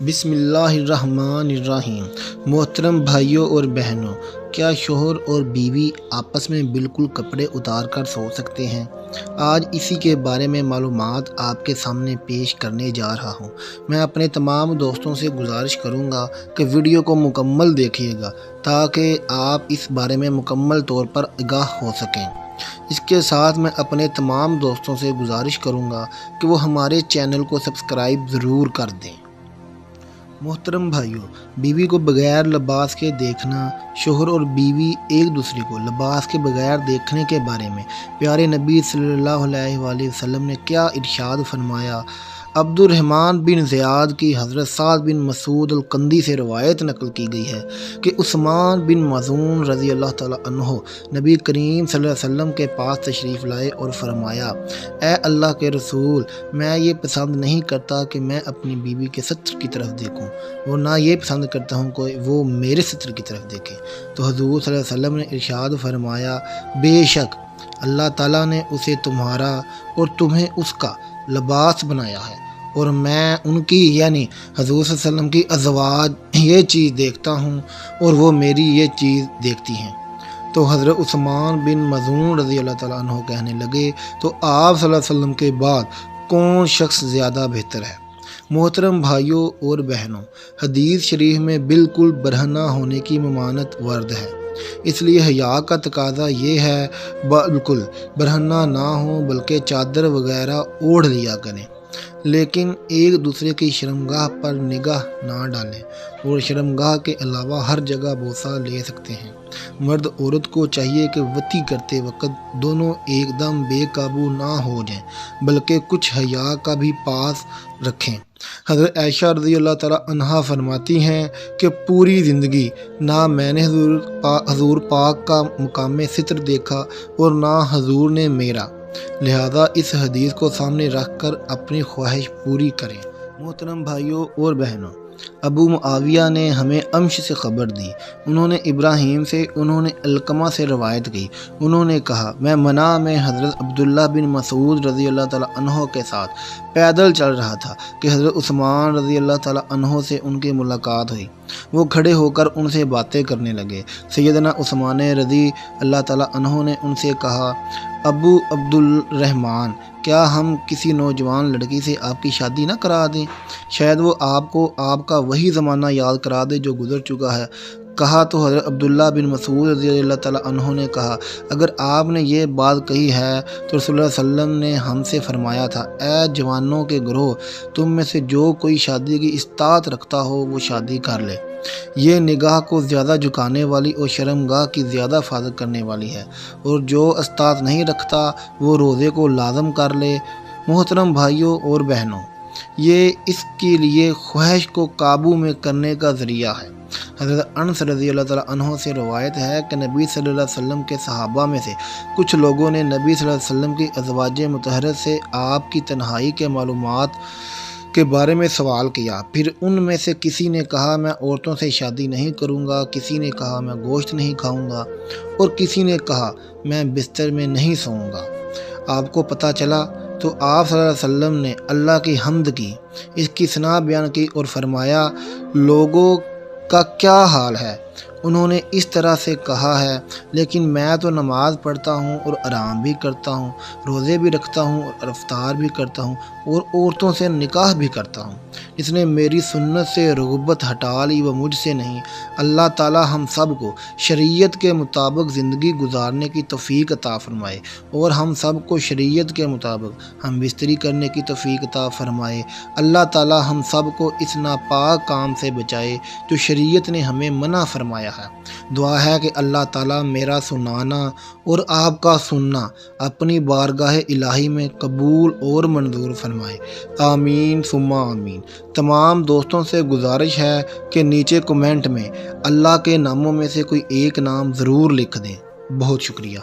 بسم اللہ الرحمن الرحیم۔ محترم بھائیوں اور بہنوں، کیا شوہر اور بیوی آپس میں بالکل کپڑے اتار کر سو سکتے ہیں؟ آج اسی کے بارے میں معلومات آپ کے سامنے پیش کرنے جا رہا ہوں۔ میں اپنے تمام دوستوں سے گزارش کروں گا کہ ویڈیو کو مکمل دیکھیے گا تاکہ آپ اس بارے میں مکمل طور پر آگاہ ہو سکیں۔ اس کے ساتھ میں اپنے تمام دوستوں سے گزارش کروں گا کہ وہ ہمارے چینل کو سبسکرائب ضرور کر دیں۔ محترم بھائیوں، بیوی کو بغیر لباس کے دیکھنا، شوہر اور بیوی ایک دوسرے کو لباس کے بغیر دیکھنے کے بارے میں پیارے نبی صلی اللہ علیہ وآلہ وسلم نے کیا ارشاد فرمایا؟ عبد الرحمن بن زیاد کی حضرت سعد بن مسعود الکندی سے روایت نقل کی گئی ہے کہ عثمان بن مظعون رضی اللہ تعالیٰ عنہ نبی کریم صلی اللہ علیہ وسلم کے پاس تشریف لائے اور فرمایا، اے اللہ کے رسول، میں یہ پسند نہیں کرتا کہ میں اپنی بیوی کے ستر کی طرف دیکھوں، اور نہ یہ پسند کرتا ہوں کہ وہ میرے ستر کی طرف دیکھے۔ تو حضور صلی اللہ علیہ وسلم نے ارشاد فرمایا، بے شک اللہ تعالیٰ نے اسے تمہارا اور تمہیں اس کا لباس بنایا ہے، اور میں ان کی یعنی حضور صلی اللہ علیہ وسلم کی ازواج یہ چیز دیکھتا ہوں اور وہ میری یہ چیز دیکھتی ہیں۔ تو حضرت عثمان بن مظعون رضی اللہ تعالیٰ عنہ کہنے لگے، تو آپ صلی اللہ علیہ وسلم کے بعد کون شخص زیادہ بہتر ہے؟ محترم بھائیوں اور بہنوں، حدیث شریف میں بالکل برہنہ ہونے کی ممانعت ورد ہے، اس لیے حیا کا تقاضا یہ ہے بالکل برہنہ نہ ہو بلکہ چادر وغیرہ اوڑھ لیا کریں، لیکن ایک دوسرے کی شرمگاہ پر نگاہ نہ ڈالیں، اور شرمگاہ کے علاوہ ہر جگہ بوسہ لے سکتے ہیں۔ مرد عورت کو چاہیے کہ وطی کرتے وقت دونوں ایک دم بے قابو نہ ہو جائیں بلکہ کچھ حیا کا بھی پاس رکھیں۔ حضرت عائشہ رضی اللہ تعالیٰ عنہا فرماتی ہیں کہ پوری زندگی نہ میں نے حضور پاک کا مقام ستر دیکھا اور نہ حضور نے میرا، لہذا اس حدیث کو سامنے رکھ کر اپنی خواہش پوری کریں۔ محترم بھائیوں اور بہنوں، ابو معاویہ نے ہمیں امش سے خبر دی، انہوں نے ابراہیم سے، انہوں نے علقمہ سے روایت کی، انہوں نے کہا، میں منع میں حضرت عبداللہ بن مسعود رضی اللہ تعالیٰ عنہ کے ساتھ پیدل چل رہا تھا کہ حضرت عثمان رضی اللہ تعالیٰ عنہ سے ان کی ملاقات ہوئی۔ وہ کھڑے ہو کر ان سے باتیں کرنے لگے۔ سیدنا عثمان رضی اللہ تعالیٰ عنہ نے ان سے کہا، ابو عبد الرحمن، کیا ہم کسی نوجوان لڑکی سے آپ کی شادی نہ کرا دیں؟ شاید وہ آپ کو آپ کا وہی زمانہ یاد کرا دے جو گزر چکا ہے۔ کہا تو حضرت عبداللہ بن مسعود رضی اللہ تعالیٰ عنہ نے کہا، اگر آپ نے یہ بات کہی ہے تو رسول اللہ صلی اللہ علیہ وسلم نے ہم سے فرمایا تھا، اے جوانوں کے گروہ، تم میں سے جو کوئی شادی کی استطاعت رکھتا ہو وہ شادی کر لے۔ یہ نگاہ کو زیادہ جھکانے والی اور شرمگاہ کی زیادہ حفاظت کرنے والی ہے، اور جو استطاعت نہیں رکھتا وہ روزے کو لازم کر لے۔ محترم بھائیوں اور بہنوں، یہ اس کے لیے خواہش کو قابو میں کرنے کا ذریعہ ہے۔ حضرت انس رضی اللہ تعالیٰ عنہ سے روایت ہے کہ نبی صلی اللہ علیہ وسلم کے صحابہ میں سے کچھ لوگوں نے نبی صلی اللہ علیہ وسلم کی ازواج مطہرات سے آپ کی تنہائی کے معلومات کے بارے میں سوال کیا۔ پھر ان میں سے کسی نے کہا، میں عورتوں سے شادی نہیں کروں گا، کسی نے کہا میں گوشت نہیں کھاؤں گا، اور کسی نے کہا میں بستر میں نہیں سوؤں گا۔ آپ کو پتہ چلا تو آپ صلی اللہ علیہ وسلم نے اللہ کی حمد کی، اس کی ثنا بیان کی اور فرمایا، لوگوں کا کیا حال ہے؟ انہوں نے اس طرح سے کہا ہے، لیکن میں تو نماز پڑھتا ہوں اور آرام بھی کرتا ہوں، روزے بھی رکھتا ہوں اور افطار بھی کرتا ہوں، اور عورتوں سے نکاح بھی کرتا ہوں۔ جس نے میری سنت سے رغبت ہٹا لی وہ مجھ سے نہیں۔ اللہ تعالی ہم سب کو شریعت کے مطابق زندگی گزارنے کی توفیق عطا فرمائے، اور ہم سب کو شریعت کے مطابق ہم بستری کرنے کی توفیق عطا فرمائے۔ اللہ تعالی ہم سب کو اس ناپاک کام سے بچائے جو شریعت نے ہمیں منع فرمایا ہے۔ دعا ہے کہ اللہ تعالی میرا سنانا اور آپ کا سننا اپنی بارگاہ الہی میں قبول اور منظور فرمائے۔ آمین ثم آمین۔ تمام دوستوں سے گزارش ہے کہ نیچے کمنٹ میں اللہ کے ناموں میں سے کوئی ایک نام ضرور لکھ دیں۔ بہت شکریہ۔